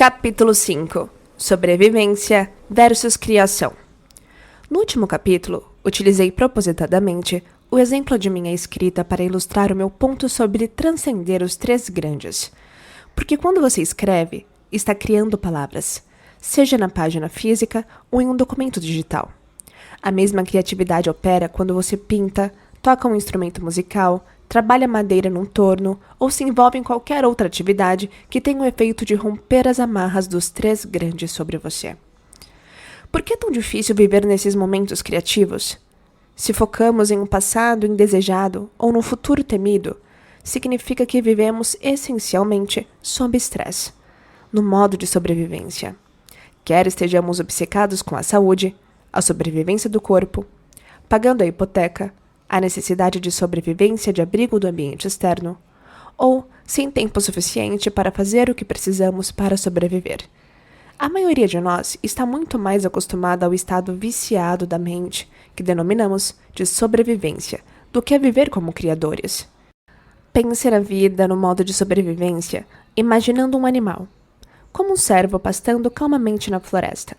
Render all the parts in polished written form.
Capítulo 5. Sobrevivência versus criação. No último capítulo, utilizei propositadamente o exemplo de minha escrita para ilustrar o meu ponto sobre transcender os três grandes. Porque quando você escreve, está criando palavras, seja na página física ou em um documento digital. A mesma criatividade opera quando você pinta, toca um instrumento musical, trabalha madeira num torno ou se envolve em qualquer outra atividade que tenha o efeito de romper as amarras dos três grandes sobre você. Por que é tão difícil viver nesses momentos criativos? Se focamos em um passado indesejado ou no futuro temido, significa que vivemos essencialmente sob estresse, no modo de sobrevivência. Quer estejamos obcecados com a saúde, a sobrevivência do corpo, pagando a hipoteca, a necessidade de sobrevivência de abrigo do ambiente externo, ou sem tempo suficiente para fazer o que precisamos para sobreviver. A maioria de nós está muito mais acostumada ao estado viciado da mente, que denominamos de sobrevivência, do que a viver como criadores. Pense na vida no modo de sobrevivência, imaginando um animal, como um cervo pastando calmamente na floresta.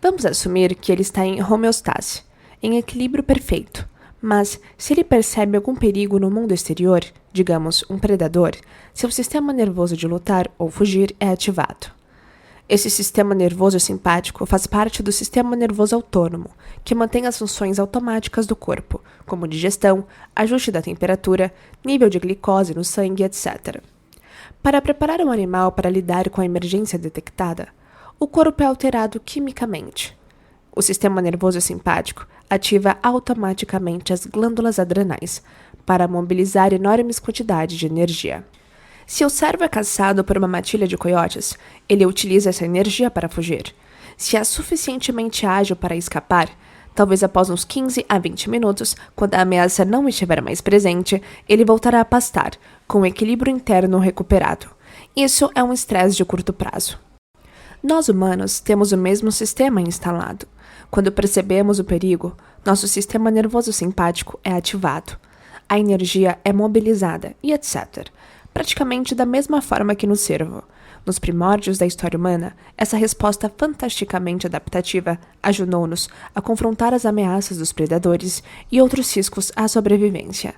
Vamos assumir que ele está em homeostase, em equilíbrio perfeito. Mas, se ele percebe algum perigo no mundo exterior, digamos, um predador, seu sistema nervoso de lutar ou fugir é ativado. Esse sistema nervoso simpático faz parte do sistema nervoso autônomo, que mantém as funções automáticas do corpo, como digestão, ajuste da temperatura, nível de glicose no sangue, etc. Para preparar um animal para lidar com a emergência detectada, o corpo é alterado quimicamente. O sistema nervoso simpático ativa automaticamente as glândulas adrenais para mobilizar enormes quantidades de energia. Se o cervo é caçado por uma matilha de coiotes, ele utiliza essa energia para fugir. Se é suficientemente ágil para escapar, talvez após uns 15 a 20 minutos, quando a ameaça não estiver mais presente, ele voltará a pastar, com o equilíbrio interno recuperado. Isso é um estresse de curto prazo. Nós humanos temos o mesmo sistema instalado. Quando percebemos o perigo, nosso sistema nervoso simpático é ativado. A energia é mobilizada e etc. Praticamente da mesma forma que no cervo. Nos primórdios da história humana, essa resposta fantasticamente adaptativa ajudou-nos a confrontar as ameaças dos predadores e outros riscos à sobrevivência.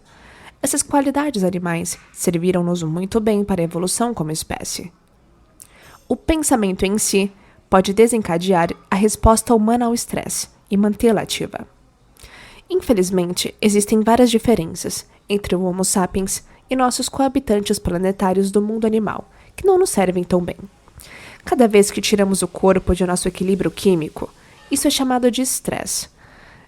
Essas qualidades animais serviram-nos muito bem para a evolução como espécie. O pensamento em si pode desencadear a resposta humana ao estresse e mantê-la ativa. Infelizmente, existem várias diferenças entre o Homo sapiens e nossos coabitantes planetários do mundo animal, que não nos servem tão bem. Cada vez que tiramos o corpo de nosso equilíbrio químico, isso é chamado de estresse.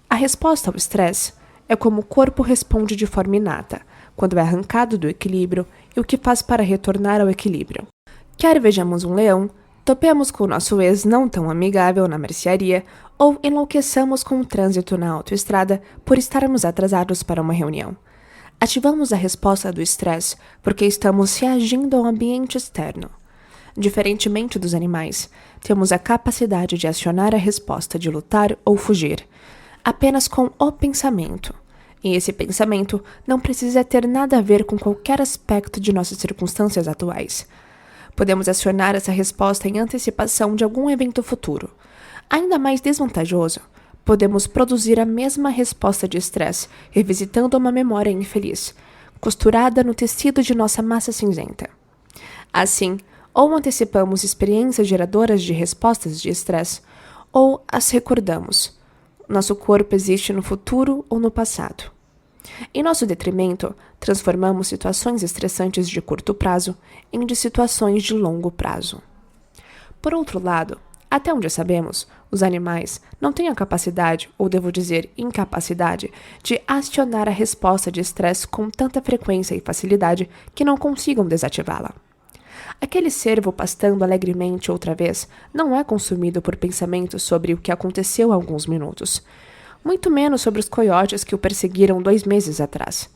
A resposta ao estresse é como o corpo responde de forma inata, quando é arrancado do equilíbrio e o que faz para retornar ao equilíbrio. Quer vejamos um leão, topemos com o nosso ex não tão amigável na mercearia ou enlouqueçamos com o trânsito na autoestrada por estarmos atrasados para uma reunião. Ativamos a resposta do estresse porque estamos reagindo ao ambiente externo. Diferentemente dos animais, temos a capacidade de acionar a resposta de lutar ou fugir, apenas com o pensamento. E esse pensamento não precisa ter nada a ver com qualquer aspecto de nossas circunstâncias atuais. Podemos acionar essa resposta em antecipação de algum evento futuro. Ainda mais desvantajoso, podemos produzir a mesma resposta de estresse, revisitando uma memória infeliz, costurada no tecido de nossa massa cinzenta. Assim, ou antecipamos experiências geradoras de respostas de estresse, ou as recordamos. Nosso corpo existe no futuro ou no passado. Em nosso detrimento, transformamos situações estressantes de curto prazo em de situações de longo prazo. Por outro lado, até onde sabemos, os animais não têm a capacidade, ou devo dizer incapacidade, de acionar a resposta de estresse com tanta frequência e facilidade que não consigam desativá-la. Aquele cervo pastando alegremente outra vez não é consumido por pensamentos sobre o que aconteceu há alguns minutos, muito menos sobre os coiotes que o perseguiram 2 meses atrás.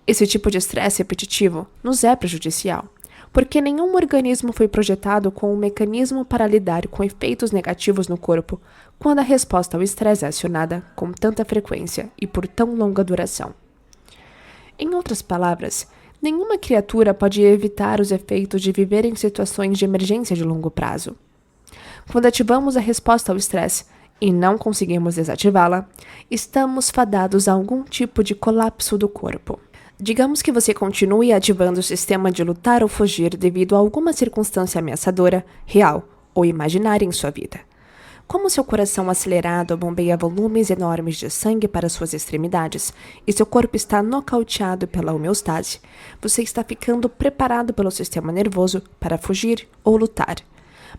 Esse tipo de estresse repetitivo nos é prejudicial, porque nenhum organismo foi projetado com um mecanismo para lidar com efeitos negativos no corpo quando a resposta ao estresse é acionada com tanta frequência e por tão longa duração. Em outras palavras, Nenhuma criatura pode evitar os efeitos de viver em situações de emergência de longo prazo. Quando ativamos a resposta ao estresse e não conseguimos desativá-la, estamos fadados a algum tipo de colapso do corpo. Digamos que você continue ativando o sistema de lutar ou fugir devido a alguma circunstância ameaçadora, real ou imaginária em sua vida. Como seu coração acelerado bombeia volumes enormes de sangue para suas extremidades e seu corpo está nocauteado pela homeostase, você está ficando preparado pelo sistema nervoso para fugir ou lutar.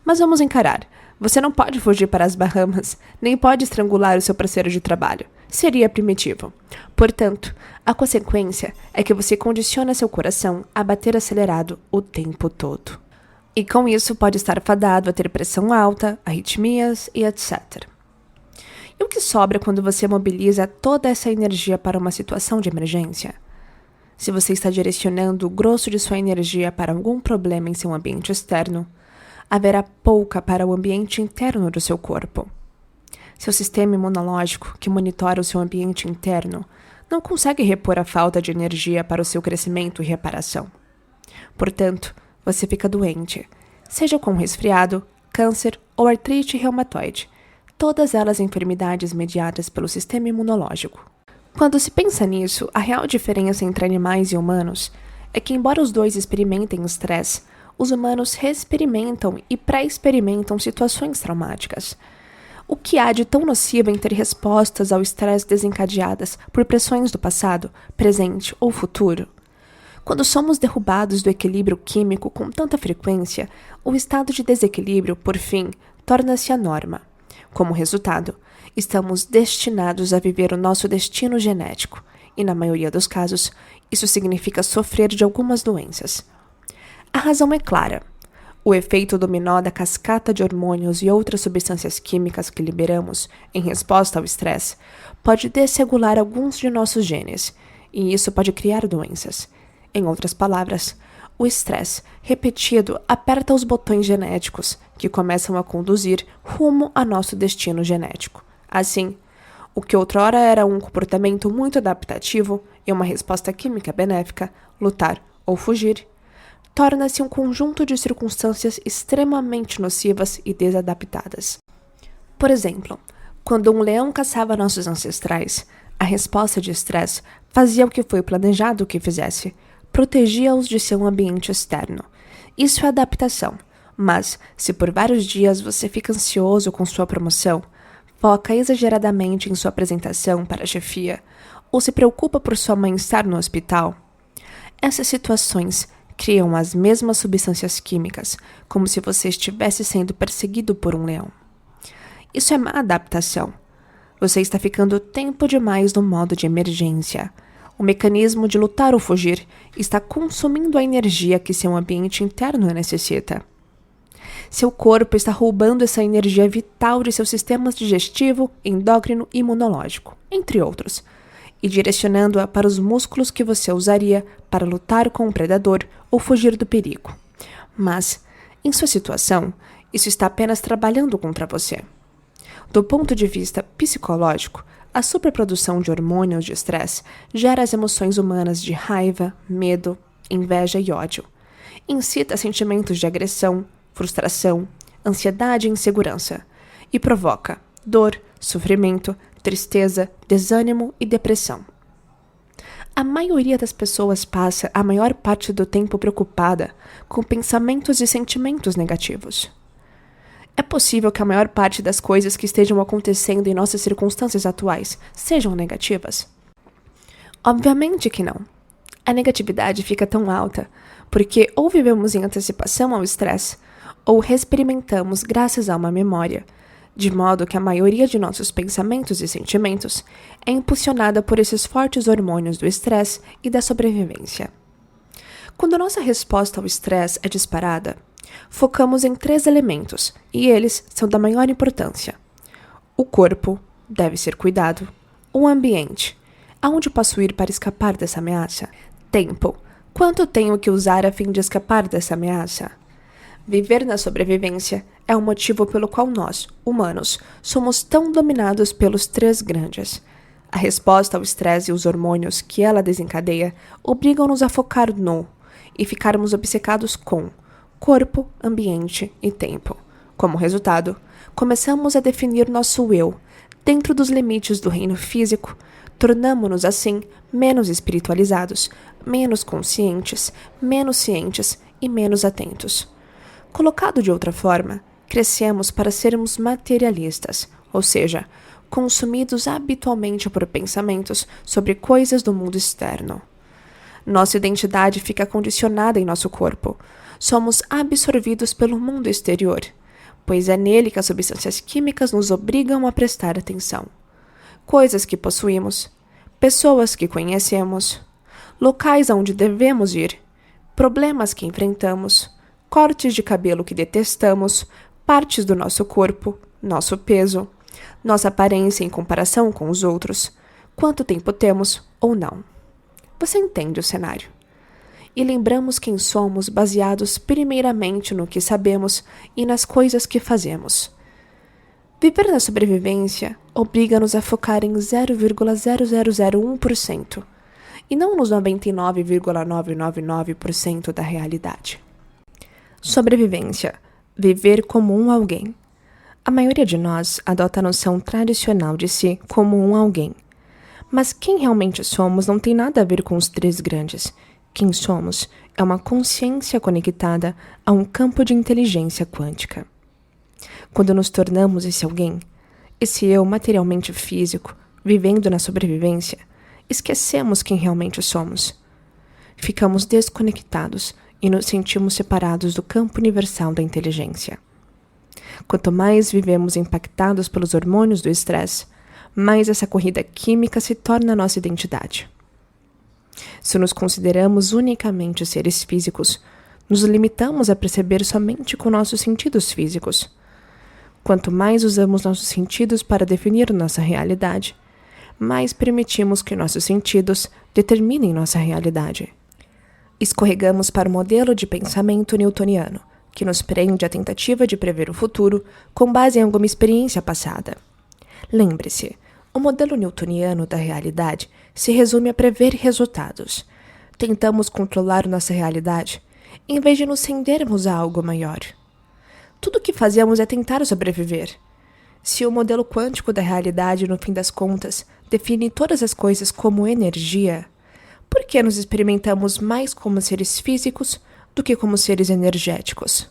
Mas vamos encarar. Você não pode fugir para as Bahamas, nem pode estrangular o seu parceiro de trabalho. Seria primitivo. Portanto, a consequência é que você condiciona seu coração a bater acelerado o tempo todo. E com isso pode estar fadado a ter pressão alta, arritmias e etc. E o que sobra quando você mobiliza toda essa energia para uma situação de emergência? Se você está direcionando o grosso de sua energia para algum problema em seu ambiente externo, haverá pouca para o ambiente interno do seu corpo. Seu sistema imunológico, que monitora o seu ambiente interno, não consegue repor a falta de energia para o seu crescimento e reparação. Portanto, você fica doente, seja com resfriado, câncer ou artrite reumatoide, todas elas enfermidades mediadas pelo sistema imunológico. Quando se pensa nisso, a real diferença entre animais e humanos é que, embora os dois experimentem estresse, os humanos reexperimentam e pré-experimentam situações traumáticas. O que há de tão nocivo em ter respostas ao estresse desencadeadas por pressões do passado, presente ou futuro? Quando somos derrubados do equilíbrio químico com tanta frequência, o estado de desequilíbrio, por fim, torna-se a norma. Como resultado, estamos destinados a viver o nosso destino genético, e na maioria dos casos, isso significa sofrer de algumas doenças. A razão é clara. O efeito dominó da cascata de hormônios e outras substâncias químicas que liberamos em resposta ao estresse pode desregular alguns de nossos genes, e isso pode criar doenças. Em outras palavras, o estresse repetido aperta os botões genéticos que começam a conduzir rumo a nosso destino genético. Assim, o que outrora era um comportamento muito adaptativo e uma resposta química benéfica, lutar ou fugir, torna-se um conjunto de circunstâncias extremamente nocivas e desadaptadas. Por exemplo, quando um leão caçava nossos ancestrais, a resposta de estresse fazia o que foi planejado que fizesse, protegia-os de seu ambiente externo. Isso é adaptação, mas se por vários dias você fica ansioso com sua promoção, foca exageradamente em sua apresentação para a chefia ou se preocupa por sua mãe estar no hospital, essas situações criam as mesmas substâncias químicas, como se você estivesse sendo perseguido por um leão. Isso é má adaptação. Você está ficando tempo demais no modo de emergência. O mecanismo de lutar ou fugir está consumindo a energia que seu ambiente interno necessita. Seu corpo está roubando essa energia vital de seus sistemas digestivo, endócrino e imunológico, entre outros, e direcionando-a para os músculos que você usaria para lutar com o predador ou fugir do perigo. Mas, em sua situação, isso está apenas trabalhando contra você. Do ponto de vista psicológico, a superprodução de hormônios de estresse gera as emoções humanas de raiva, medo, inveja e ódio. Incita sentimentos de agressão, frustração, ansiedade e insegurança. E provoca dor, sofrimento, tristeza, desânimo e depressão. A maioria das pessoas passa a maior parte do tempo preocupada com pensamentos e sentimentos negativos. É possível que a maior parte das coisas que estejam acontecendo em nossas circunstâncias atuais sejam negativas? Obviamente que não. A negatividade fica tão alta porque ou vivemos em antecipação ao estresse ou reexperimentamos graças a uma memória, de modo que a maioria de nossos pensamentos e sentimentos é impulsionada por esses fortes hormônios do estresse e da sobrevivência. Quando nossa resposta ao estresse é disparada, focamos em 3 elementos, e eles são da maior importância. O corpo deve ser cuidado. O ambiente. Aonde posso ir para escapar dessa ameaça? Tempo. Quanto tenho que usar a fim de escapar dessa ameaça? Viver na sobrevivência é o motivo pelo qual nós, humanos, somos tão dominados pelos 3 grandes: A resposta ao estresse e os hormônios que ela desencadeia obrigam-nos a focar no e ficarmos obcecados com corpo, ambiente e tempo. Como resultado, começamos a definir nosso eu dentro dos limites do reino físico, tornamo-nos assim menos espiritualizados, menos conscientes, menos cientes e menos atentos. Colocado de outra forma, crescemos para sermos materialistas, ou seja, consumidos habitualmente por pensamentos sobre coisas do mundo externo. Nossa identidade fica condicionada em nosso corpo. Somos absorvidos pelo mundo exterior, pois é nele que as substâncias químicas nos obrigam a prestar atenção. Coisas que possuímos, pessoas que conhecemos, locais aonde devemos ir, problemas que enfrentamos, cortes de cabelo que detestamos, partes do nosso corpo, nosso peso, nossa aparência em comparação com os outros, quanto tempo temos ou não. Você entende o cenário? E lembramos quem somos baseados primeiramente no que sabemos e nas coisas que fazemos. Viver na sobrevivência obriga-nos a focar em 0,0001% e não nos 99,999% da realidade. Sobrevivência. Viver como um alguém. A maioria de nós adota a noção tradicional de si como um alguém. Mas quem realmente somos não tem nada a ver com os três grandes. Quem somos é uma consciência conectada a um campo de inteligência quântica. Quando nos tornamos esse alguém, esse eu materialmente físico, vivendo na sobrevivência, esquecemos quem realmente somos. Ficamos desconectados e nos sentimos separados do campo universal da inteligência. Quanto mais vivemos impactados pelos hormônios do estresse, mais essa corrida química se torna nossa identidade. Se nos consideramos unicamente seres físicos, nos limitamos a perceber somente com nossos sentidos físicos. Quanto mais usamos nossos sentidos para definir nossa realidade, mais permitimos que nossos sentidos determinem nossa realidade. Escorregamos para o modelo de pensamento newtoniano, que nos prende à tentativa de prever o futuro com base em alguma experiência passada. Lembre-se, o modelo newtoniano da realidade se resume a prever resultados. Tentamos controlar nossa realidade, em vez de nos rendermos a algo maior. Tudo o que fazemos é tentar sobreviver. Se o modelo quântico da realidade, no fim das contas, define todas as coisas como energia, por que nos experimentamos mais como seres físicos do que como seres energéticos?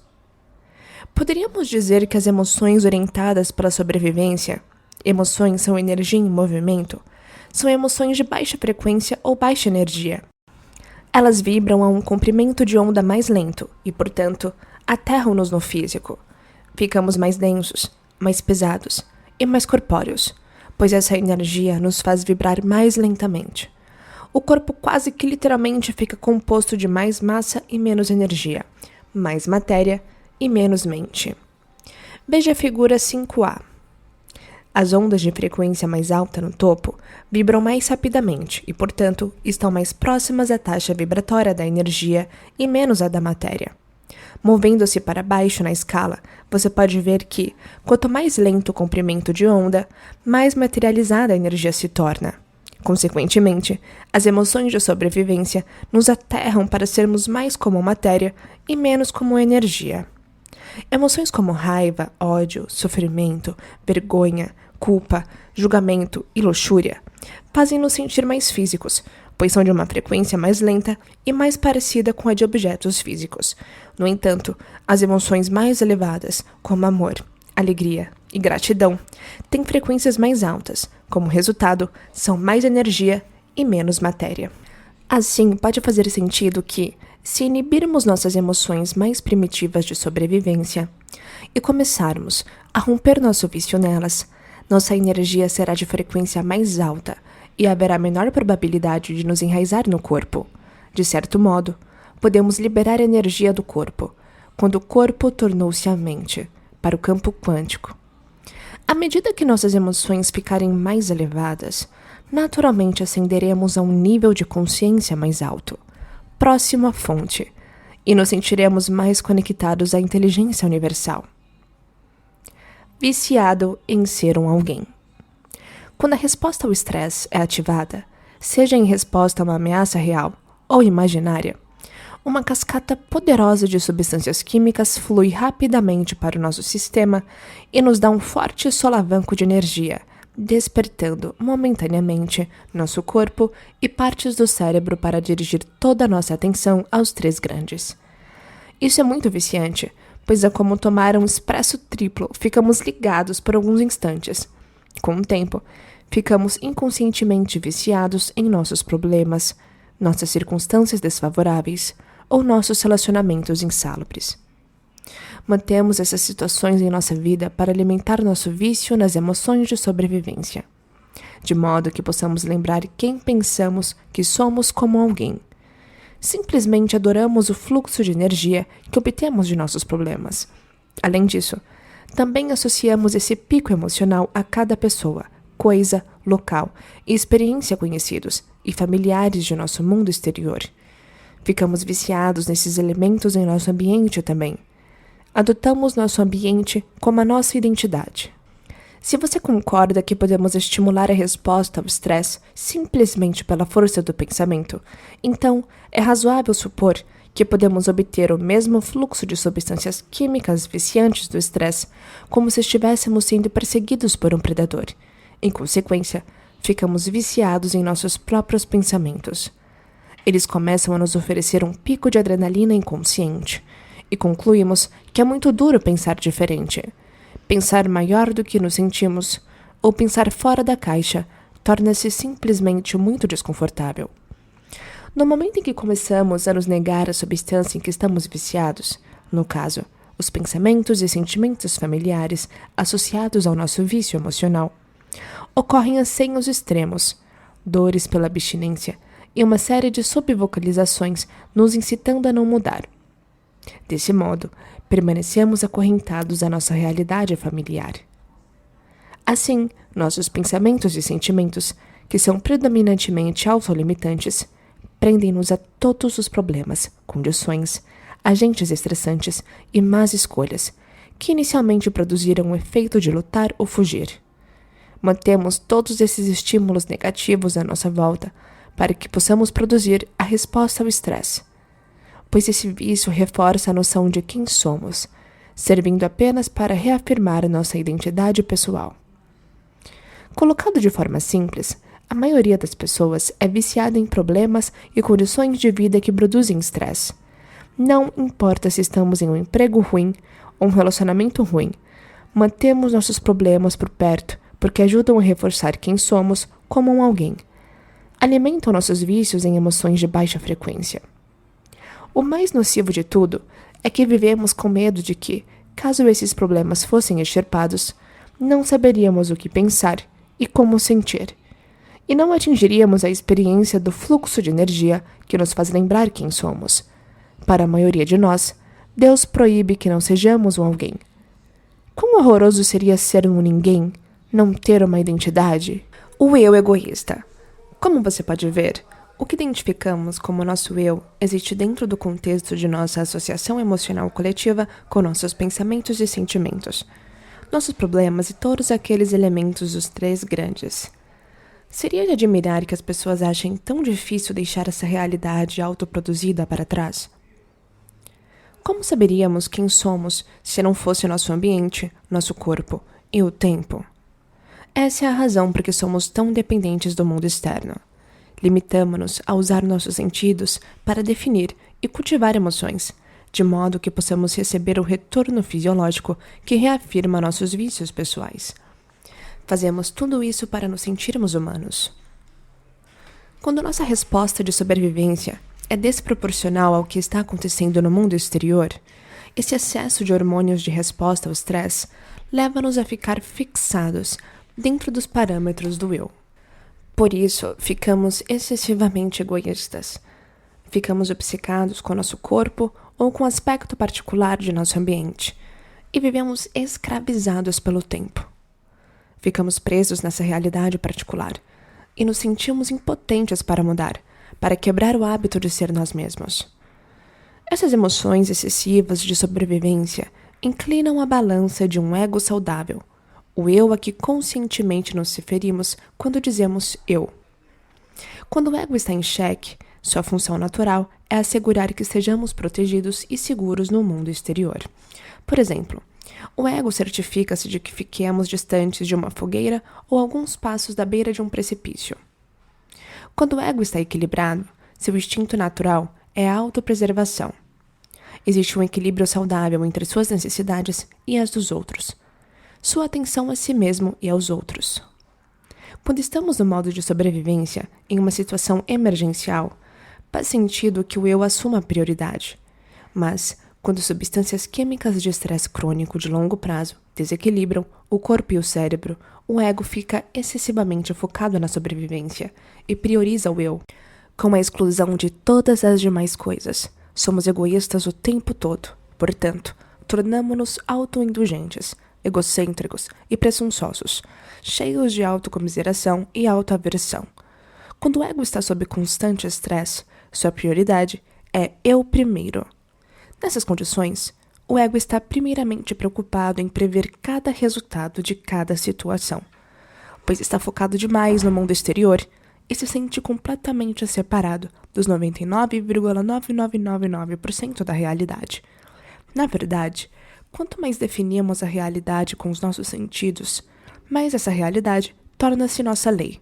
Poderíamos dizer que as emoções orientadas pela sobrevivência, emoções são energia em movimento, são emoções de baixa frequência ou baixa energia. Elas vibram a um comprimento de onda mais lento e, portanto, aterram-nos no físico. Ficamos mais densos, mais pesados e mais corpóreos, pois essa energia nos faz vibrar mais lentamente. O corpo quase que literalmente fica composto de mais massa e menos energia, mais matéria e menos mente. Veja a figura 5A. As ondas de frequência mais alta no topo vibram mais rapidamente e, portanto, estão mais próximas à taxa vibratória da energia e menos à da matéria. Movendo-se para baixo na escala, você pode ver que, quanto mais lento o comprimento de onda, mais materializada a energia se torna. Consequentemente, as emoções de sobrevivência nos aterram para sermos mais como matéria e menos como energia. Emoções como raiva, ódio, sofrimento, vergonha, culpa, julgamento e luxúria fazem-nos sentir mais físicos, pois são de uma frequência mais lenta e mais parecida com a de objetos físicos. No entanto, as emoções mais elevadas, como amor, alegria e gratidão, têm frequências mais altas. Como resultado, são mais energia e menos matéria. Assim, pode fazer sentido que, se inibirmos nossas emoções mais primitivas de sobrevivência e começarmos a romper nosso vício nelas, nossa energia será de frequência mais alta e haverá menor probabilidade de nos enraizar no corpo. De certo modo, podemos liberar a energia do corpo, quando o corpo tornou-se a mente, para o campo quântico. À medida que nossas emoções ficarem mais elevadas, naturalmente ascenderemos a um nível de consciência mais alto, próximo à fonte, e nos sentiremos mais conectados à inteligência universal. Viciado em ser um alguém. Quando a resposta ao estresse é ativada, seja em resposta a uma ameaça real ou imaginária, uma cascata poderosa de substâncias químicas flui rapidamente para o nosso sistema e nos dá um forte solavanco de energia, despertando momentaneamente nosso corpo e partes do cérebro para dirigir toda a nossa atenção aos três grandes. Isso é muito viciante, pois é como tomar um expresso triplo, ficamos ligados por alguns instantes. Com o tempo, ficamos inconscientemente viciados em nossos problemas, nossas circunstâncias desfavoráveis ou nossos relacionamentos insalubres. Mantemos essas situações em nossa vida para alimentar nosso vício nas emoções de sobrevivência, de modo que possamos lembrar quem pensamos que somos como alguém. Simplesmente adoramos o fluxo de energia que obtemos de nossos problemas. Além disso, também associamos esse pico emocional a cada pessoa, coisa, local e experiência conhecidos e familiares de nosso mundo exterior. Ficamos viciados nesses elementos em nosso ambiente também. Adotamos nosso ambiente como a nossa identidade. Se você concorda que podemos estimular a resposta ao estresse simplesmente pela força do pensamento, então é razoável supor que podemos obter o mesmo fluxo de substâncias químicas viciantes do estresse como se estivéssemos sendo perseguidos por um predador. Em consequência, ficamos viciados em nossos próprios pensamentos. Eles começam a nos oferecer um pico de adrenalina inconsciente, e concluímos que é muito duro pensar diferente. Pensar maior do que nos sentimos, ou pensar fora da caixa, torna-se simplesmente muito desconfortável. No momento em que começamos a nos negar a substância em que estamos viciados, no caso, os pensamentos e sentimentos familiares associados ao nosso vício emocional, ocorrem assim os extremos, dores pela abstinência e uma série de subvocalizações nos incitando a não mudar. Desse modo, permanecemos acorrentados à nossa realidade familiar. Assim, nossos pensamentos e sentimentos, que são predominantemente autolimitantes, prendem-nos a todos os problemas, condições, agentes estressantes e más escolhas, que inicialmente produziram o efeito de lutar ou fugir. Mantemos todos esses estímulos negativos à nossa volta para que possamos produzir a resposta ao estresse, pois esse vício reforça a noção de quem somos, servindo apenas para reafirmar nossa identidade pessoal. Colocado de forma simples, a maioria das pessoas é viciada em problemas e condições de vida que produzem estresse. Não importa se estamos em um emprego ruim ou um relacionamento ruim, mantemos nossos problemas por perto porque ajudam a reforçar quem somos como um alguém. Alimentam nossos vícios em emoções de baixa frequência. O mais nocivo de tudo é que vivemos com medo de que, caso esses problemas fossem extirpados, não saberíamos o que pensar e como sentir, e não atingiríamos a experiência do fluxo de energia que nos faz lembrar quem somos. Para a maioria de nós, Deus proíbe que não sejamos um alguém. Quão horroroso seria ser um ninguém, não ter uma identidade? O eu egoísta. Como você pode ver, o que identificamos como nosso eu existe dentro do contexto de nossa associação emocional coletiva com nossos pensamentos e sentimentos, nossos problemas e todos aqueles elementos dos três grandes. Seria de admirar que as pessoas achem tão difícil deixar essa realidade autoproduzida para trás? Como saberíamos quem somos se não fosse o nosso ambiente, nosso corpo e o tempo? Essa é a razão por que somos tão dependentes do mundo externo. Limitamo-nos a usar nossos sentidos para definir e cultivar emoções, de modo que possamos receber o retorno fisiológico que reafirma nossos vícios pessoais. Fazemos tudo isso para nos sentirmos humanos. Quando nossa resposta de sobrevivência é desproporcional ao que está acontecendo no mundo exterior, esse excesso de hormônios de resposta ao estresse leva-nos a ficar fixados dentro dos parâmetros do eu. Por isso, ficamos excessivamente egoístas. Ficamos obcecados com nosso corpo ou com um aspecto particular de nosso ambiente e vivemos escravizados pelo tempo. Ficamos presos nessa realidade particular e nos sentimos impotentes para mudar, para quebrar o hábito de ser nós mesmos. Essas emoções excessivas de sobrevivência inclinam a balança de um ego saudável, o eu a que conscientemente nos referimos quando dizemos eu. Quando o ego está em xeque, sua função natural é assegurar que estejamos protegidos e seguros no mundo exterior. Por exemplo, o ego certifica-se de que fiquemos distantes de uma fogueira ou alguns passos da beira de um precipício. Quando o ego está equilibrado, seu instinto natural é a autopreservação. Existe um equilíbrio saudável entre suas necessidades e as dos outros. Sua atenção a si mesmo e aos outros. Quando estamos no modo de sobrevivência, em uma situação emergencial, faz sentido que o eu assuma a prioridade. Mas, quando substâncias químicas de estresse crônico de longo prazo desequilibram o corpo e o cérebro, o ego fica excessivamente focado na sobrevivência e prioriza o eu, com a exclusão de todas as demais coisas. Somos egoístas o tempo todo, portanto, tornamo-nos autoindulgentes, egocêntricos e presunçosos, cheios de autocomiseração e autoaversão. Quando o ego está sob constante estresse, sua prioridade é eu primeiro. Nessas condições, o ego está primeiramente preocupado em prever cada resultado de cada situação, pois está focado demais no mundo exterior e se sente completamente separado dos 99,9999% da realidade. Na verdade, quanto mais definimos a realidade com os nossos sentidos, mais essa realidade torna-se nossa lei.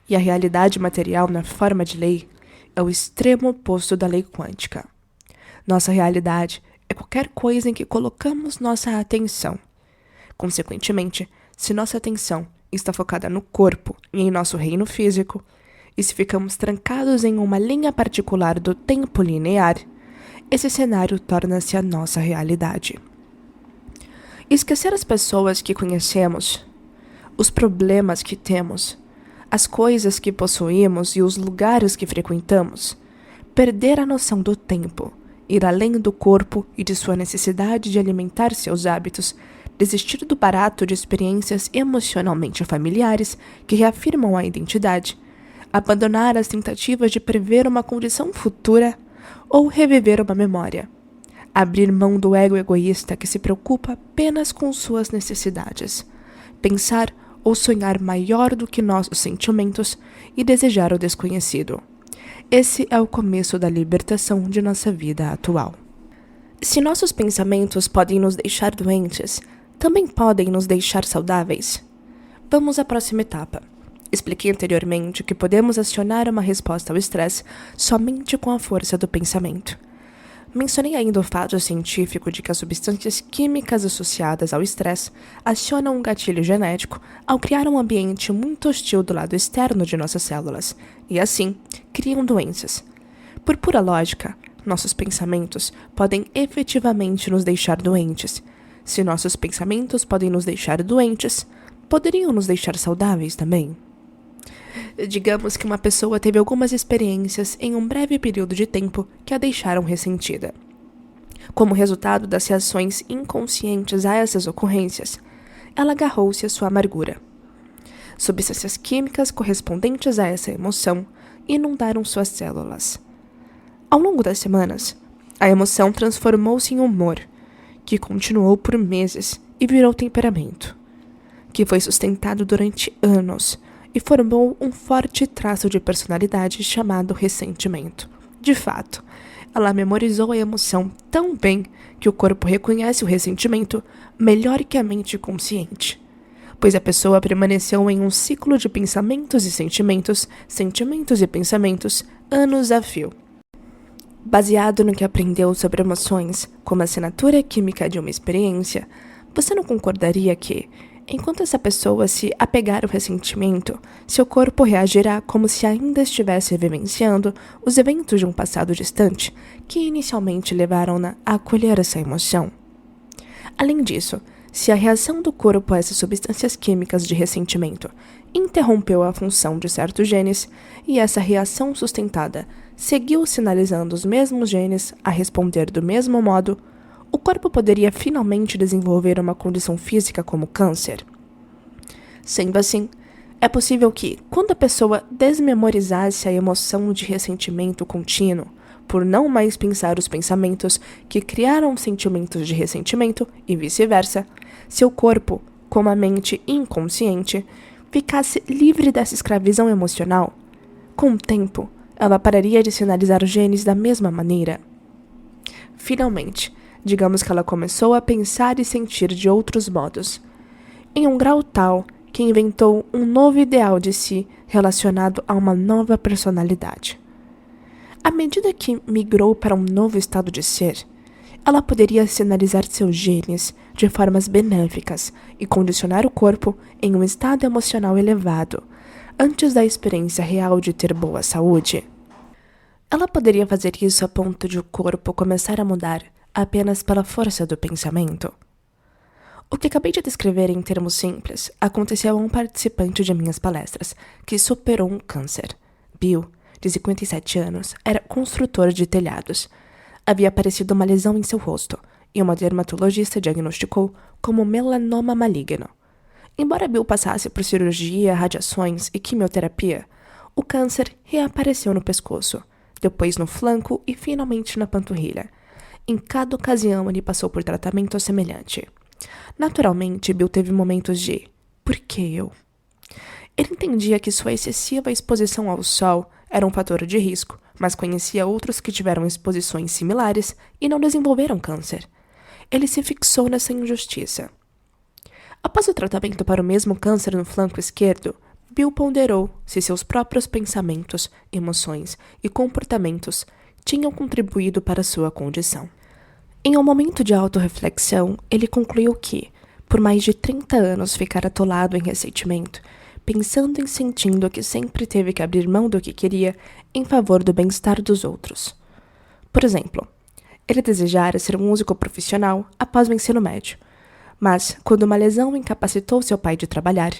E a realidade material na forma de lei é o extremo oposto da lei quântica. Nossa realidade é qualquer coisa em que colocamos nossa atenção. Consequentemente, se nossa atenção está focada no corpo e em nosso reino físico, e se ficamos trancados em uma linha particular do tempo linear, esse cenário torna-se a nossa realidade. Esquecer as pessoas que conhecemos, os problemas que temos, as coisas que possuímos e os lugares que frequentamos, perder a noção do tempo, ir além do corpo e de sua necessidade de alimentar seus hábitos, desistir do barato de experiências emocionalmente familiares que reafirmam a identidade, abandonar as tentativas de prever uma condição futura ou reviver uma memória, abrir mão do ego egoísta que se preocupa apenas com suas necessidades, pensar ou sonhar maior do que nossos sentimentos e desejar o desconhecido. Esse é o começo da libertação de nossa vida atual. Se nossos pensamentos podem nos deixar doentes, também podem nos deixar saudáveis. Vamos à próxima etapa. Expliquei anteriormente que podemos acionar uma resposta ao estresse somente com a força do pensamento. Mencionei ainda o fato científico de que as substâncias químicas associadas ao estresse acionam um gatilho genético ao criar um ambiente muito hostil do lado externo de nossas células, e assim, criam doenças. Por pura lógica, nossos pensamentos podem efetivamente nos deixar doentes. Se nossos pensamentos podem nos deixar doentes, poderiam nos deixar saudáveis também. Digamos que uma pessoa teve algumas experiências em um breve período de tempo que a deixaram ressentida. Como resultado das reações inconscientes a essas ocorrências, ela agarrou-se à sua amargura. Substâncias químicas correspondentes a essa emoção inundaram suas células. Ao longo das semanas, a emoção transformou-se em humor, que continuou por meses e virou temperamento, que foi sustentado durante anos e formou um forte traço de personalidade chamado ressentimento. De fato, ela memorizou a emoção tão bem que o corpo reconhece o ressentimento melhor que a mente consciente, pois a pessoa permaneceu em um ciclo de pensamentos e sentimentos, sentimentos e pensamentos, anos a fio. Baseado no que aprendeu sobre emoções, como a assinatura química de uma experiência, você não concordaria que, enquanto essa pessoa se apegar ao ressentimento, seu corpo reagirá como se ainda estivesse vivenciando os eventos de um passado distante que inicialmente levaram-na a acolher essa emoção? Além disso, se a reação do corpo a essas substâncias químicas de ressentimento interrompeu a função de certos genes e essa reação sustentada seguiu sinalizando os mesmos genes a responder do mesmo modo, o corpo poderia finalmente desenvolver uma condição física como câncer. Sendo assim, é possível que, quando a pessoa desmemorizasse a emoção de ressentimento contínuo, por não mais pensar os pensamentos que criaram sentimentos de ressentimento e vice-versa, seu corpo como a mente inconsciente, ficasse livre dessa escravidão emocional, com o tempo, ela pararia de sinalizar os genes da mesma maneira. Finalmente, digamos que ela começou a pensar e sentir de outros modos, em um grau tal que inventou um novo ideal de si relacionado a uma nova personalidade. À medida que migrou para um novo estado de ser, ela poderia sinalizar seus genes de formas benéficas e condicionar o corpo em um estado emocional elevado, antes da experiência real de ter boa saúde. Ela poderia fazer isso a ponto de o corpo começar a mudar apenas pela força do pensamento. O que acabei de descrever em termos simples aconteceu a um participante de minhas palestras que superou um câncer. Bill, de 57 anos, era construtor de telhados. Havia aparecido uma lesão em seu rosto e uma dermatologista diagnosticou como melanoma maligno. Embora Bill passasse por cirurgia, radiações e quimioterapia, o câncer reapareceu no pescoço, depois no flanco e finalmente na panturrilha. Em cada ocasião ele passou por tratamento semelhante. Naturalmente, Bill teve momentos de "por que eu?". Ele entendia que sua excessiva exposição ao sol era um fator de risco, mas conhecia outros que tiveram exposições similares e não desenvolveram câncer. Ele se fixou nessa injustiça. Após o tratamento para o mesmo câncer no flanco esquerdo, Bill ponderou se seus próprios pensamentos, emoções e comportamentos tinham contribuído para sua condição. Em um momento de autorreflexão, ele concluiu que, por mais de 30 anos ficar atolado em ressentimento, pensando e sentindo que sempre teve que abrir mão do que queria em favor do bem-estar dos outros. Por exemplo, ele desejara ser um músico profissional após o ensino médio, mas, quando uma lesão incapacitou seu pai de trabalhar,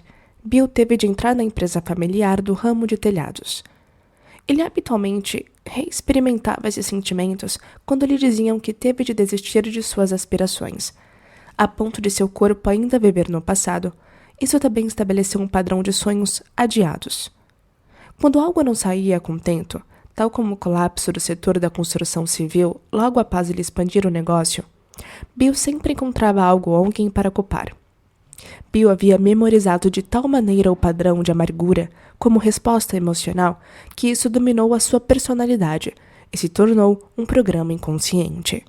Bill teve de entrar na empresa familiar do ramo de telhados. Ele habitualmente reexperimentava esses sentimentos quando lhe diziam que teve de desistir de suas aspirações. A ponto de seu corpo ainda viver no passado, isso também estabeleceu um padrão de sonhos adiados. Quando algo não saía a contento, tal como o colapso do setor da construção civil logo após ele expandir o negócio, Bill sempre encontrava algo ou alguém para culpar. Bill havia memorizado de tal maneira o padrão de amargura como resposta emocional que isso dominou a sua personalidade e se tornou um programa inconsciente.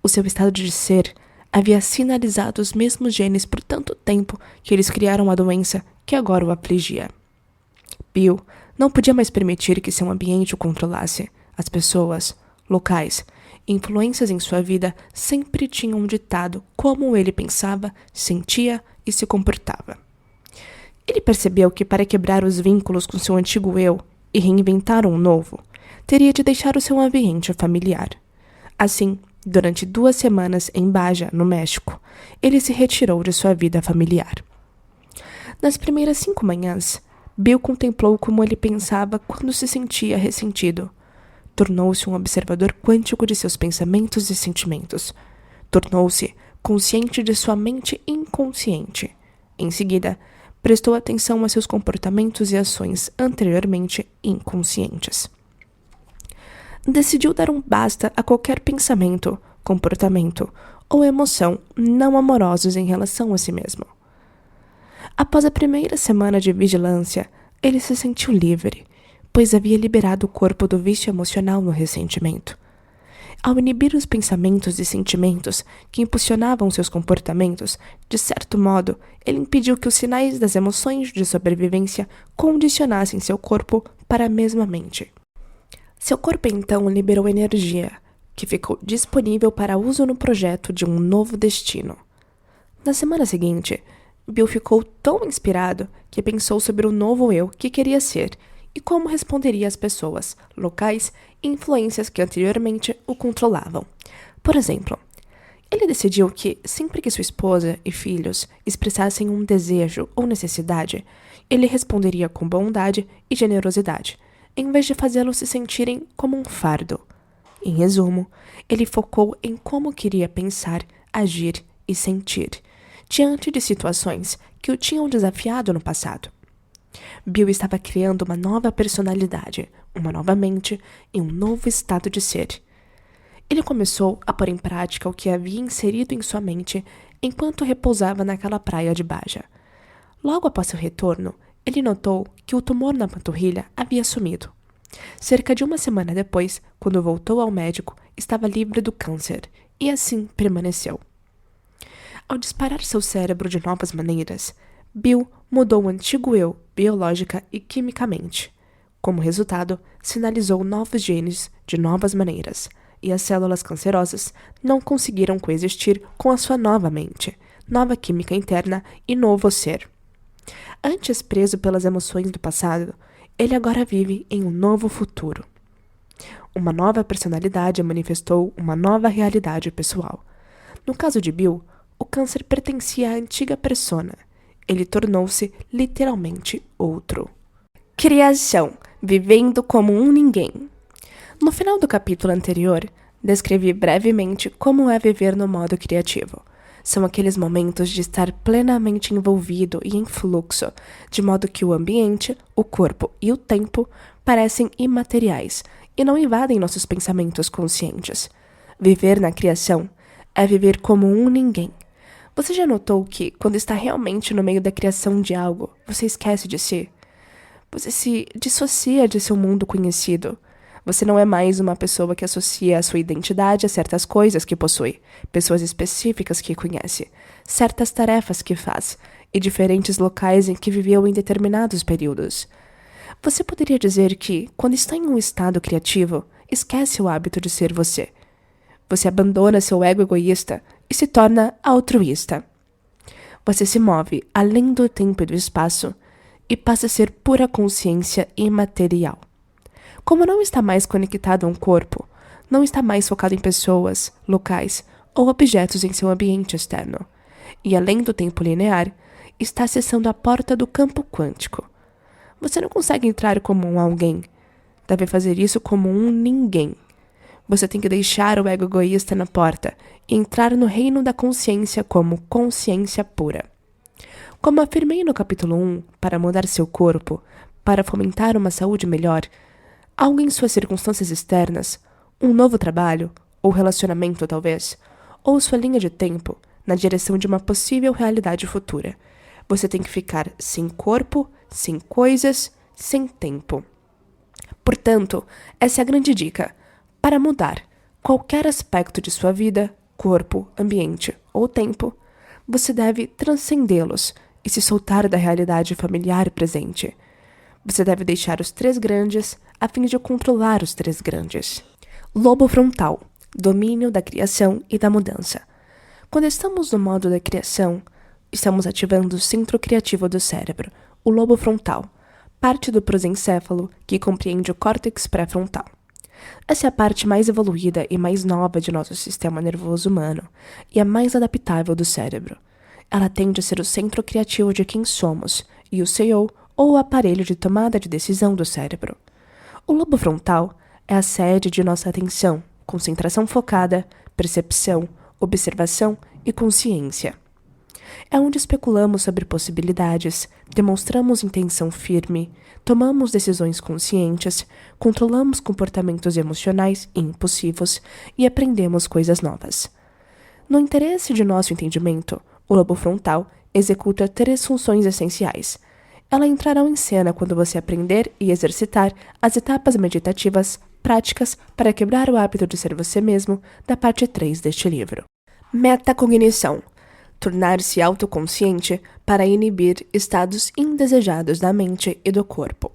O seu estado de ser havia sinalizado os mesmos genes por tanto tempo que eles criaram a doença que agora o afligia. Bill não podia mais permitir que seu ambiente o controlasse. As pessoas, locais, influências em sua vida sempre tinham ditado como ele pensava, sentia e se comportava. Ele percebeu que para quebrar os vínculos com seu antigo eu e reinventar um novo, teria de deixar o seu ambiente familiar. Assim, durante 2 semanas em Baja, no México, ele se retirou de sua vida familiar. Nas primeiras 5 manhãs, Bill contemplou como ele pensava quando se sentia ressentido. Tornou-se um observador quântico de seus pensamentos e sentimentos. Tornou-se consciente de sua mente inconsciente. Em seguida, prestou atenção a seus comportamentos e ações anteriormente inconscientes. Decidiu dar um basta a qualquer pensamento, comportamento ou emoção não amorosos em relação a si mesmo. Após a primeira semana de vigilância, ele se sentiu livre, pois havia liberado o corpo do vício emocional no ressentimento. Ao inibir os pensamentos e sentimentos que impulsionavam seus comportamentos, de certo modo, ele impediu que os sinais das emoções de sobrevivência condicionassem seu corpo para a mesma mente. Seu corpo então liberou energia, que ficou disponível para uso no projeto de um novo destino. Na semana seguinte, Bill ficou tão inspirado que pensou sobre o novo eu que queria ser e como responderia às pessoas, locais e influências que anteriormente o controlavam. Por exemplo, ele decidiu que, sempre que sua esposa e filhos expressassem um desejo ou necessidade, ele responderia com bondade e generosidade, em vez de fazê-los se sentirem como um fardo. Em resumo, ele focou em como queria pensar, agir e sentir, diante de situações que o tinham desafiado no passado. Bill estava criando uma nova personalidade, uma nova mente e um novo estado de ser. Ele começou a pôr em prática o que havia inserido em sua mente enquanto repousava naquela praia de Baja. Logo após seu retorno, ele notou que o tumor na panturrilha havia sumido. Cerca de uma semana depois, quando voltou ao médico, estava livre do câncer, e assim permaneceu. Ao disparar seu cérebro de novas maneiras, Bill mudou o antigo eu, biológica e quimicamente. Como resultado, sinalizou novos genes de novas maneiras, e as células cancerosas não conseguiram coexistir com a sua nova mente, nova química interna e novo ser. Antes preso pelas emoções do passado, ele agora vive em um novo futuro. Uma nova personalidade manifestou uma nova realidade pessoal. No caso de Bill, o câncer pertencia à antiga persona. Ele tornou-se literalmente outro. Criação, vivendo como um ninguém. No final do capítulo anterior, descrevi brevemente como é viver no modo criativo. São aqueles momentos de estar plenamente envolvido e em fluxo, de modo que o ambiente, o corpo e o tempo parecem imateriais e não invadem nossos pensamentos conscientes. Viver na criação é viver como um ninguém. Você já notou que, quando está realmente no meio da criação de algo, você esquece de si? Você se dissocia de seu mundo conhecido. Você não é mais uma pessoa que associa a sua identidade a certas coisas que possui, pessoas específicas que conhece, certas tarefas que faz e diferentes locais em que viveu em determinados períodos. Você poderia dizer que, quando está em um estado criativo, esquece o hábito de ser você. Você abandona seu ego egoísta e se torna altruísta. Você se move além do tempo e do espaço e passa a ser pura consciência imaterial. Como não está mais conectado a um corpo, não está mais focado em pessoas, locais ou objetos em seu ambiente externo, e além do tempo linear, está acessando a porta do campo quântico. Você não consegue entrar como um alguém, deve fazer isso como um ninguém. Você tem que deixar o ego egoísta na porta e entrar no reino da consciência como consciência pura. Como afirmei no capítulo 1, para mudar seu corpo, para fomentar uma saúde melhor, algo em suas circunstâncias externas, um novo trabalho, ou relacionamento talvez, ou sua linha de tempo, na direção de uma possível realidade futura. Você tem que ficar sem corpo, sem coisas, sem tempo. Portanto, essa é a grande dica. Para mudar qualquer aspecto de sua vida, corpo, ambiente ou tempo, você deve transcendê-los e se soltar da realidade familiar presente. Você deve deixar os três grandes a fim de controlar os três grandes. Lobo frontal, domínio da criação e da mudança. Quando estamos no modo da criação, estamos ativando o centro criativo do cérebro, o lobo frontal, parte do prosencéfalo que compreende o córtex pré-frontal. Essa é a parte mais evoluída e mais nova de nosso sistema nervoso humano e a mais adaptável do cérebro. Ela tende a ser o centro criativo de quem somos e o CEO ou o aparelho de tomada de decisão do cérebro. O lobo frontal é a sede de nossa atenção, concentração focada, percepção, observação e consciência. É onde especulamos sobre possibilidades, demonstramos intenção firme, tomamos decisões conscientes, controlamos comportamentos emocionais e impulsivos e aprendemos coisas novas. No interesse de nosso entendimento, o lobo frontal executa três funções essenciais. Elas entrarão em cena quando você aprender e exercitar as etapas meditativas práticas para quebrar o hábito de ser você mesmo da parte 3 deste livro. Metacognição. Tornar-se autoconsciente para inibir estados indesejados da mente e do corpo.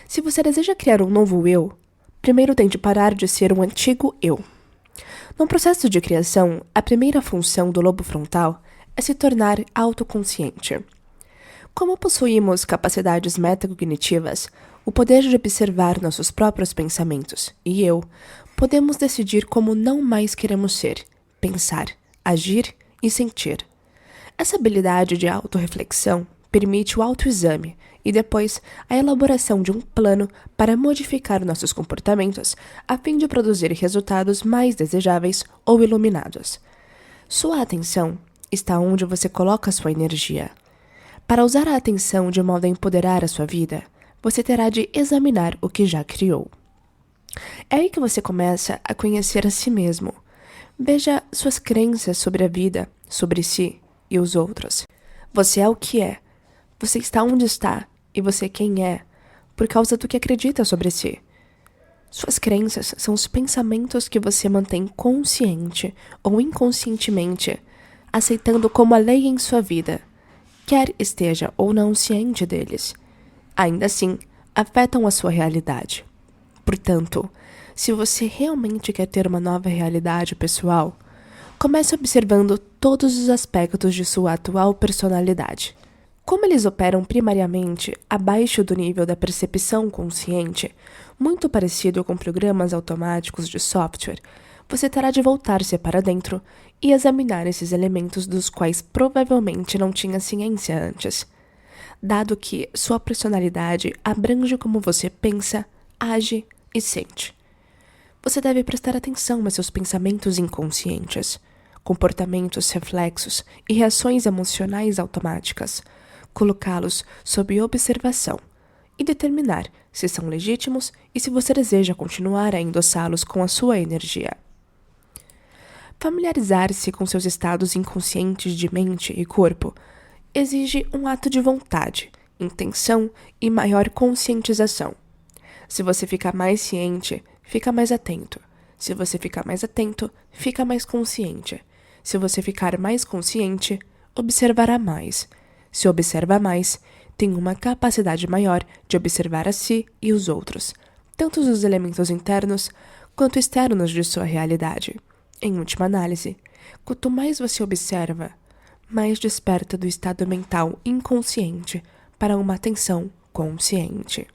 Se você deseja criar um novo eu, primeiro tente parar de ser um antigo eu. No processo de criação, a primeira função do lobo frontal é se tornar autoconsciente. Como possuímos capacidades metacognitivas, o poder de observar nossos próprios pensamentos e eu, podemos decidir como não mais queremos ser, pensar, agir e sentir. Essa habilidade de autorreflexão permite o autoexame e depois a elaboração de um plano para modificar nossos comportamentos a fim de produzir resultados mais desejáveis ou iluminados. Sua atenção está onde você coloca sua energia. Para usar a atenção de modo a empoderar a sua vida, você terá de examinar o que já criou. É aí que você começa a conhecer a si mesmo. Veja suas crenças sobre a vida, sobre si e os outros. Você é o que é. Você está onde está e você quem é, por causa do que acredita sobre si. Suas crenças são os pensamentos que você mantém consciente ou inconscientemente, aceitando como a lei em sua vida, quer esteja ou não ciente deles. Ainda assim, afetam a sua realidade. Portanto, se você realmente quer ter uma nova realidade pessoal, comece observando todos os aspectos de sua atual personalidade. Como eles operam primariamente abaixo do nível da percepção consciente, muito parecido com programas automáticos de software, você terá de voltar-se para dentro e examinar esses elementos dos quais provavelmente não tinha ciência antes. Dado que sua personalidade abrange como você pensa, age e sente. Você deve prestar atenção a seus pensamentos inconscientes, comportamentos reflexos e reações emocionais automáticas, colocá-los sob observação e determinar se são legítimos e se você deseja continuar a endossá-los com a sua energia. Familiarizar-se com seus estados inconscientes de mente e corpo exige um ato de vontade, intenção e maior conscientização. Se você ficar mais ciente, fica mais atento. Se você ficar mais atento, fica mais consciente. Se você ficar mais consciente, observará mais. Se observa mais, tem uma capacidade maior de observar a si e os outros, tanto os elementos internos quanto externos de sua realidade. Em última análise, quanto mais você observa, mais desperta do estado mental inconsciente para uma atenção consciente.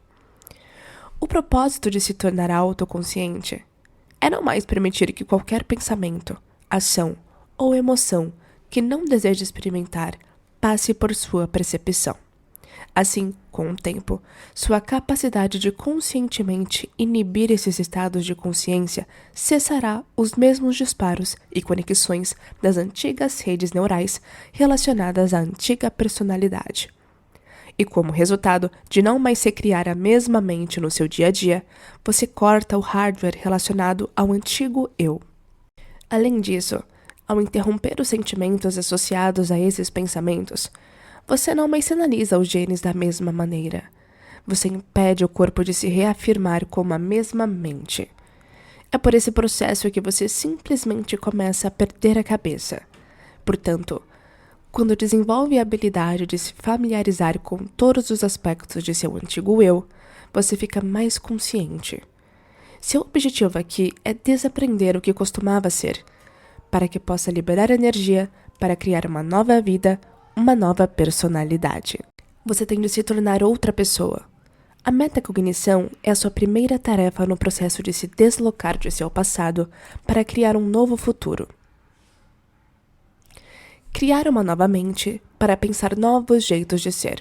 O propósito de se tornar autoconsciente é não mais permitir que qualquer pensamento, ação ou emoção que não deseje experimentar passe por sua percepção. Assim, com o tempo, sua capacidade de conscientemente inibir esses estados de consciência cessará os mesmos disparos e conexões das antigas redes neurais relacionadas à antiga personalidade. E como resultado de não mais se criar a mesma mente no seu dia a dia, você corta o hardware relacionado ao antigo eu. Além disso, ao interromper os sentimentos associados a esses pensamentos, você não mais sinaliza os genes da mesma maneira. Você impede o corpo de se reafirmar como a mesma mente. É por esse processo que você simplesmente começa a perder a cabeça. Portanto, quando desenvolve a habilidade de se familiarizar com todos os aspectos de seu antigo eu, você fica mais consciente. Seu objetivo aqui é desaprender o que costumava ser, para que possa liberar energia para criar uma nova vida, uma nova personalidade. Você tem de se tornar outra pessoa. A metacognição é a sua primeira tarefa no processo de se deslocar de seu passado para criar um novo futuro. Criar uma nova mente para pensar novos jeitos de ser.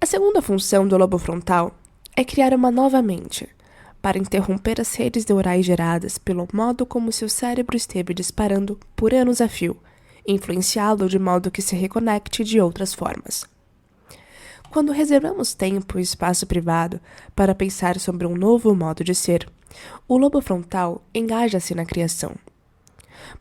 A segunda função do lobo frontal é criar uma nova mente, para interromper as redes neurais geradas pelo modo como seu cérebro esteve disparando por anos a fio, e influenciá-lo de modo que se reconecte de outras formas. Quando reservamos tempo e espaço privado para pensar sobre um novo modo de ser, o lobo frontal engaja-se na criação.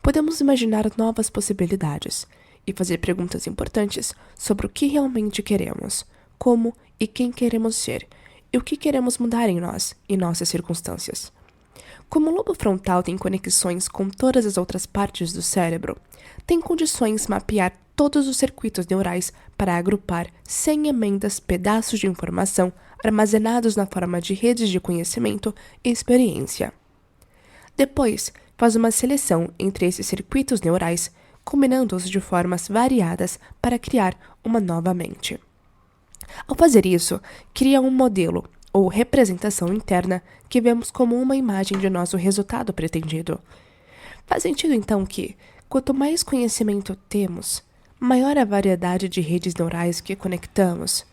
Podemos imaginar novas possibilidades e fazer perguntas importantes sobre o que realmente queremos, como e quem queremos ser, e o que queremos mudar em nós e nossas circunstâncias. Como o lobo frontal tem conexões com todas as outras partes do cérebro, tem condições de mapear todos os circuitos neurais para agrupar, sem emendas, pedaços de informação armazenados na forma de redes de conhecimento e experiência. Depois, faz uma seleção entre esses circuitos neurais, combinando-os de formas variadas para criar uma nova mente. Ao fazer isso, cria um modelo ou representação interna que vemos como uma imagem de nosso resultado pretendido. Faz sentido então que, quanto mais conhecimento temos, maior a variedade de redes neurais que conectamos,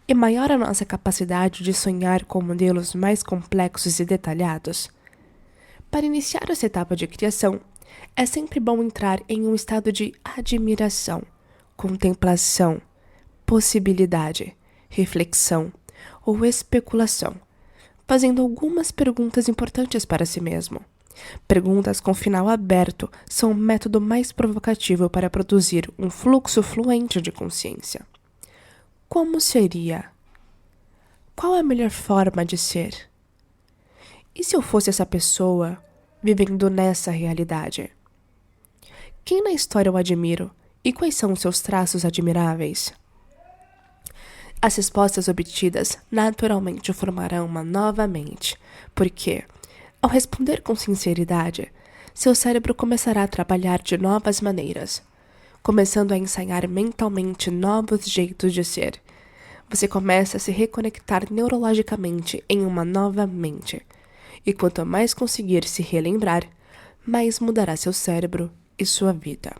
e maior a nossa capacidade de sonhar com modelos mais complexos e detalhados. Para iniciar essa etapa de criação, é sempre bom entrar em um estado de admiração, contemplação, possibilidade, reflexão ou especulação, fazendo algumas perguntas importantes para si mesmo. Perguntas com final aberto são o método mais provocativo para produzir um fluxo fluente de consciência. Como seria? Qual é a melhor forma de ser? E se eu fosse essa pessoa vivendo nessa realidade? Quem na história eu admiro e quais são os seus traços admiráveis? As respostas obtidas naturalmente formarão uma nova mente, porque, ao responder com sinceridade, seu cérebro começará a trabalhar de novas maneiras, começando a ensaiar mentalmente novos jeitos de ser. Você começa a se reconectar neurologicamente em uma nova mente, e quanto mais conseguir se relembrar, mais mudará seu cérebro e sua vida.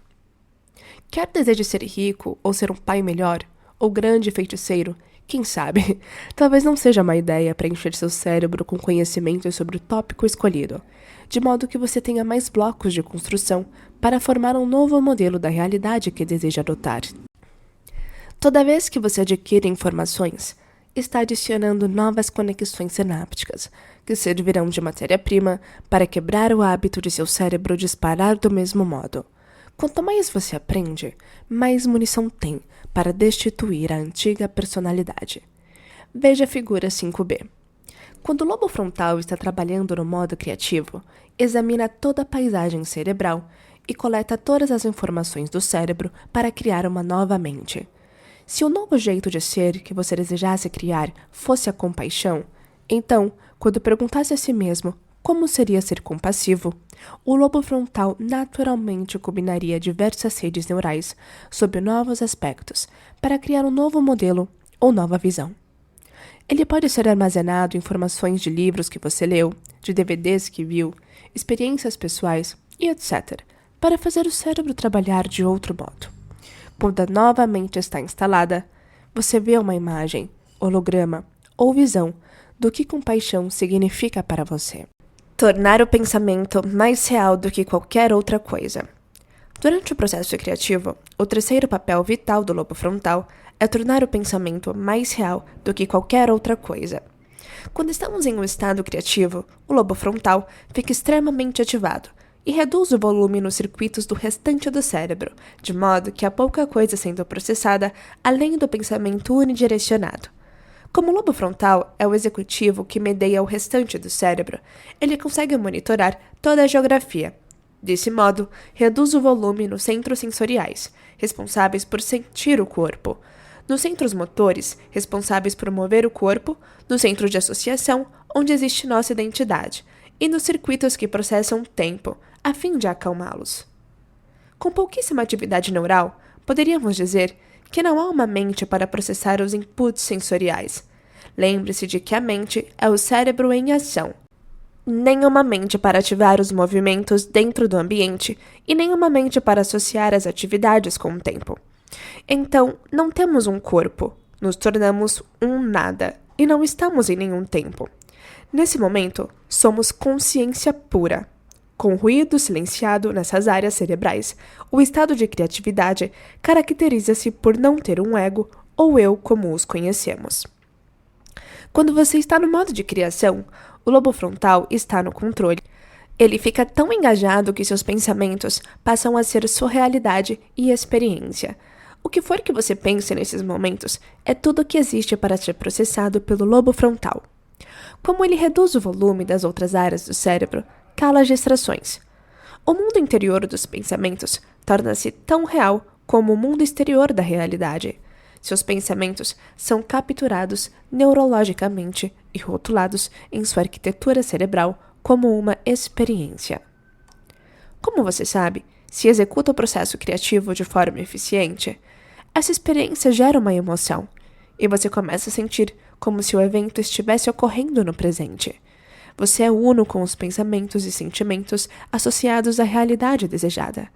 Quer deseje ser rico ou ser um pai melhor? Ou grande feiticeiro? Quem sabe? Talvez não seja má ideia preencher seu cérebro com conhecimentos sobre o tópico escolhido, de modo que você tenha mais blocos de construção para formar um novo modelo da realidade que deseja adotar. Toda vez que você adquire informações, está adicionando novas conexões sinápticas, que servirão de matéria-prima para quebrar o hábito de seu cérebro disparar do mesmo modo. Quanto mais você aprende, mais munição tem para destituir a antiga personalidade. Veja a figura 5b. Quando o lobo frontal está trabalhando no modo criativo, examina toda a paisagem cerebral e coleta todas as informações do cérebro para criar uma nova mente. Se o novo jeito de ser que você desejasse criar fosse a compaixão, então, quando perguntasse a si mesmo como seria ser compassivo, o lobo frontal naturalmente combinaria diversas redes neurais sob novos aspectos para criar um novo modelo ou nova visão. Ele pode ser armazenado em informações de livros que você leu, de DVDs que viu, experiências pessoais e etc., para fazer o cérebro trabalhar de outro modo. Quando a nova mente está instalada, você vê uma imagem, holograma ou visão do que compaixão significa para você. Tornar o pensamento mais real do que qualquer outra coisa. Durante o processo criativo, o terceiro papel vital do lobo frontal é tornar o pensamento mais real do que qualquer outra coisa. Quando estamos em um estado criativo, o lobo frontal fica extremamente ativado e reduz o volume nos circuitos do restante do cérebro, de modo que há pouca coisa sendo processada além do pensamento unidirecionado. Como o lobo frontal é o executivo que medeia o restante do cérebro, ele consegue monitorar toda a geografia. Desse modo, reduz o volume nos centros sensoriais, responsáveis por sentir o corpo, nos centros motores, responsáveis por mover o corpo, no centro de associação, onde existe nossa identidade, e nos circuitos que processam o tempo, a fim de acalmá-los. Com pouquíssima atividade neural, poderíamos dizer que não há uma mente para processar os inputs sensoriais. Lembre-se de que a mente é o cérebro em ação. Nem uma mente para ativar os movimentos dentro do ambiente e nem uma mente para associar as atividades com o tempo. Então, não temos um corpo, nos tornamos um nada e não estamos em nenhum tempo. Nesse momento, somos consciência pura. Com ruído silenciado nessas áreas cerebrais, o estado de criatividade caracteriza-se por não ter um ego ou eu como os conhecemos. Quando você está no modo de criação, o lobo frontal está no controle. Ele fica tão engajado que seus pensamentos passam a ser sua realidade e experiência. O que for que você pense nesses momentos é tudo o que existe para ser processado pelo lobo frontal. Como ele reduz o volume das outras áreas do cérebro, cala as distrações. O mundo interior dos pensamentos torna-se tão real como o mundo exterior da realidade. Seus pensamentos são capturados neurologicamente e rotulados em sua arquitetura cerebral como uma experiência. Como você sabe, se executa o processo criativo de forma eficiente, essa experiência gera uma emoção, e você começa a sentir como se o evento estivesse ocorrendo no presente. Você é uno com os pensamentos e sentimentos associados à realidade desejada.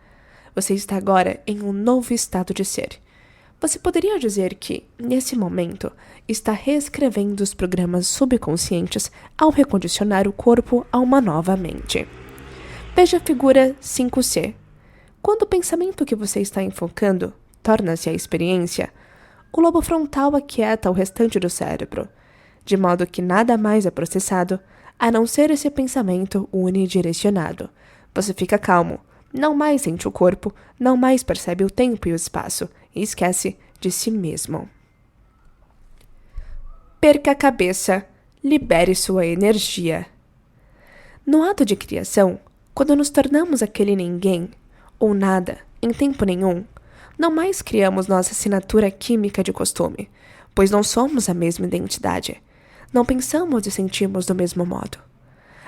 Você está agora em um novo estado de ser. Você poderia dizer que, nesse momento, está reescrevendo os programas subconscientes ao recondicionar o corpo a uma nova mente. Veja a figura 5C. Quando o pensamento que você está enfocando torna-se a experiência, o lobo frontal aquieta o restante do cérebro, de modo que nada mais é processado, a não ser esse pensamento unidirecionado. Você fica calmo, não mais sente o corpo, não mais percebe o tempo e o espaço, e esquece de si mesmo. Perca a cabeça, libere sua energia. No ato de criação, quando nos tornamos aquele ninguém, ou nada, em tempo nenhum, não mais criamos nossa assinatura química de costume, pois não somos a mesma identidade. Não pensamos e sentimos do mesmo modo.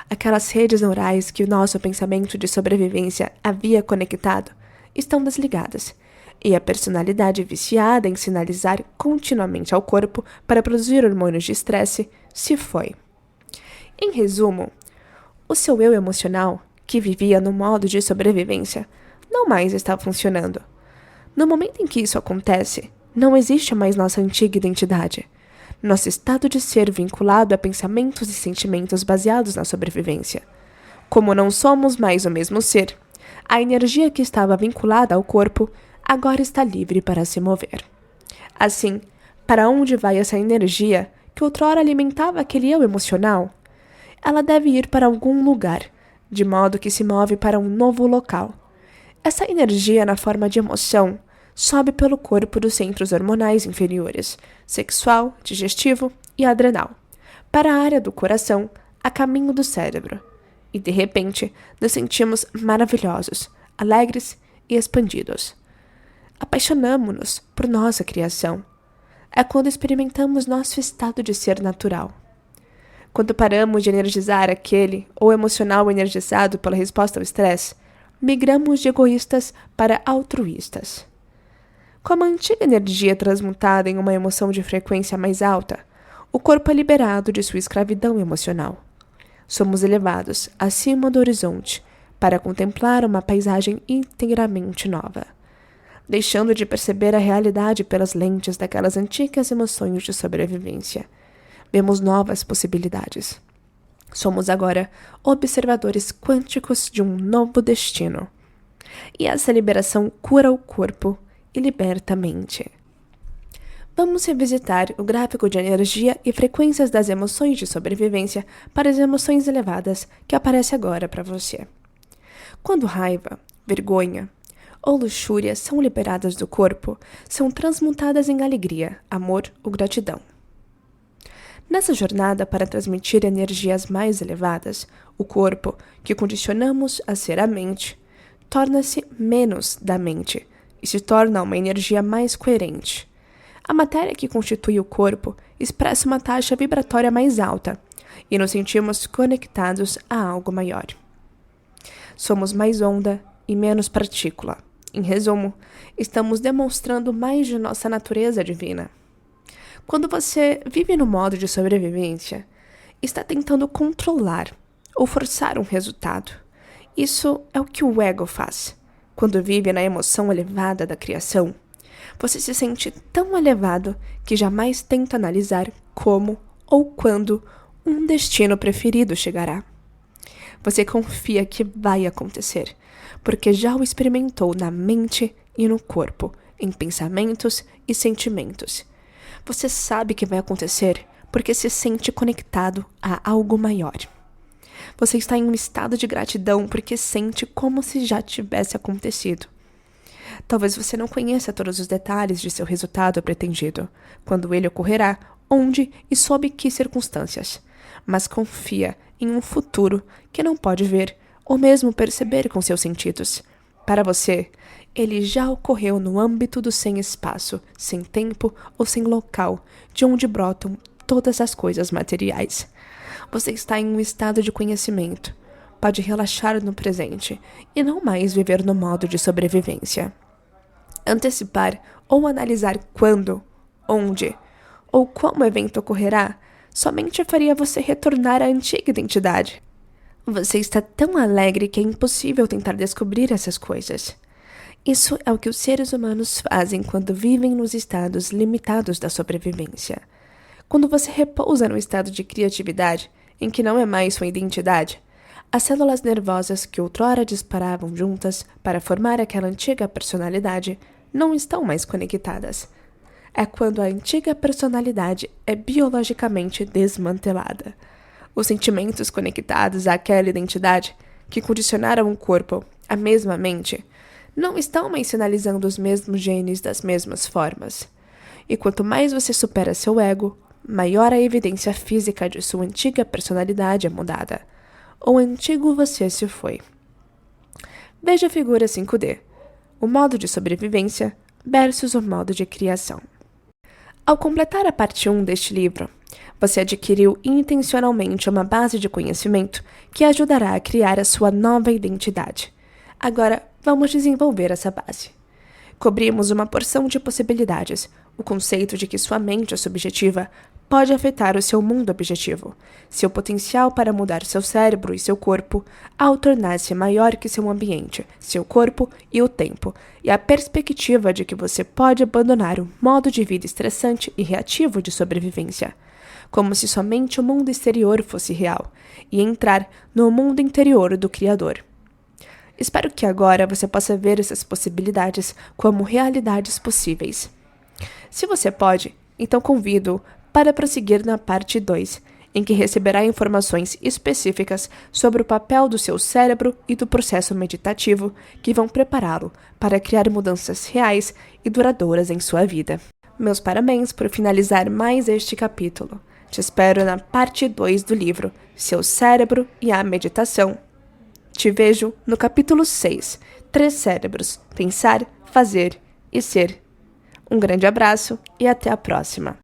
Aquelas redes neurais que o nosso pensamento de sobrevivência havia conectado estão desligadas, e a personalidade viciada em sinalizar continuamente ao corpo para produzir hormônios de estresse se foi. Em resumo, o seu eu emocional, que vivia no modo de sobrevivência, não mais está funcionando. No momento em que isso acontece, não existe mais nossa antiga identidade. Nosso estado de ser vinculado a pensamentos e sentimentos baseados na sobrevivência. Como não somos mais o mesmo ser, a energia que estava vinculada ao corpo agora está livre para se mover. Assim, para onde vai essa energia que outrora alimentava aquele eu emocional? Ela deve ir para algum lugar, de modo que se move para um novo local. Essa energia na forma de emoção sobe pelo corpo dos centros hormonais inferiores, sexual, digestivo e adrenal, para a área do coração, a caminho do cérebro. E, de repente, nos sentimos maravilhosos, alegres e expandidos. Apaixonamo-nos por nossa criação. É quando experimentamos nosso estado de ser natural. Quando paramos de energizar aquele ou emocional energizado pela resposta ao estresse, migramos de egoístas para altruístas. Como a antiga energia é transmutada em uma emoção de frequência mais alta, o corpo é liberado de sua escravidão emocional. Somos elevados acima do horizonte para contemplar uma paisagem inteiramente nova, deixando de perceber a realidade pelas lentes daquelas antigas emoções de sobrevivência. Vemos novas possibilidades. Somos agora observadores quânticos de um novo destino. E essa liberação cura o corpo e liberta a mente. Vamos revisitar o gráfico de energia e frequências das emoções de sobrevivência para as emoções elevadas que aparece agora para você. Quando raiva, vergonha ou luxúria são liberadas do corpo, são transmutadas em alegria, amor ou gratidão. Nessa jornada para transmitir energias mais elevadas, o corpo, que condicionamos a ser a mente, torna-se menos da mente e se torna uma energia mais coerente. A matéria que constitui o corpo expressa uma taxa vibratória mais alta e nos sentimos conectados a algo maior. Somos mais onda e menos partícula. Em resumo, estamos demonstrando mais de nossa natureza divina. Quando você vive no modo de sobrevivência, está tentando controlar ou forçar um resultado. Isso é o que o ego faz. Quando vive na emoção elevada da criação, você se sente tão elevado que jamais tenta analisar como ou quando um destino preferido chegará. Você confia que vai acontecer, porque já o experimentou na mente e no corpo, em pensamentos e sentimentos. Você sabe que vai acontecer porque se sente conectado a algo maior. Você está em um estado de gratidão porque sente como se já tivesse acontecido. Talvez você não conheça todos os detalhes de seu resultado pretendido, quando ele ocorrerá, onde e sob que circunstâncias, mas confia em um futuro que não pode ver ou mesmo perceber com seus sentidos. Para você, ele já ocorreu no âmbito do sem espaço, sem tempo ou sem local, de onde brotam todas as coisas materiais. Você está em um estado de conhecimento. Pode relaxar no presente e não mais viver no modo de sobrevivência. Antecipar ou analisar quando, onde ou como o evento ocorrerá somente faria você retornar à antiga identidade. Você está tão alegre que é impossível tentar descobrir essas coisas. Isso é o que os seres humanos fazem quando vivem nos estados limitados da sobrevivência. Quando você repousa no estado de criatividade, em que não é mais sua identidade, as células nervosas que outrora disparavam juntas para formar aquela antiga personalidade não estão mais conectadas. É quando a antiga personalidade é biologicamente desmantelada. Os sentimentos conectados àquela identidade que condicionaram o corpo, a mesma mente, não estão mais sinalizando os mesmos genes das mesmas formas. E quanto mais você supera seu ego, maior a evidência física de sua antiga personalidade é mudada. O antigo você se foi. Veja a figura 5D, o modo de sobrevivência versus o modo de criação. Ao completar a parte 1 deste livro, você adquiriu intencionalmente uma base de conhecimento que ajudará a criar a sua nova identidade. Agora, vamos desenvolver essa base. Cobrimos uma porção de possibilidades, o conceito de que sua mente subjetiva pode afetar o seu mundo objetivo, seu potencial para mudar seu cérebro e seu corpo ao tornar-se maior que seu ambiente, seu corpo e o tempo, e a perspectiva de que você pode abandonar o modo de vida estressante e reativo de sobrevivência, como se somente o mundo exterior fosse real, e entrar no mundo interior do Criador. Espero que agora você possa ver essas possibilidades como realidades possíveis. Se você pode, então convido-o para prosseguir na parte 2, em que receberá informações específicas sobre o papel do seu cérebro e do processo meditativo que vão prepará-lo para criar mudanças reais e duradouras em sua vida. Meus parabéns por finalizar mais este capítulo. Te espero na parte 2 do livro, Seu Cérebro e a Meditação. Te vejo no capítulo 6, 3 cérebros, pensar, fazer e ser. Um grande abraço e até a próxima.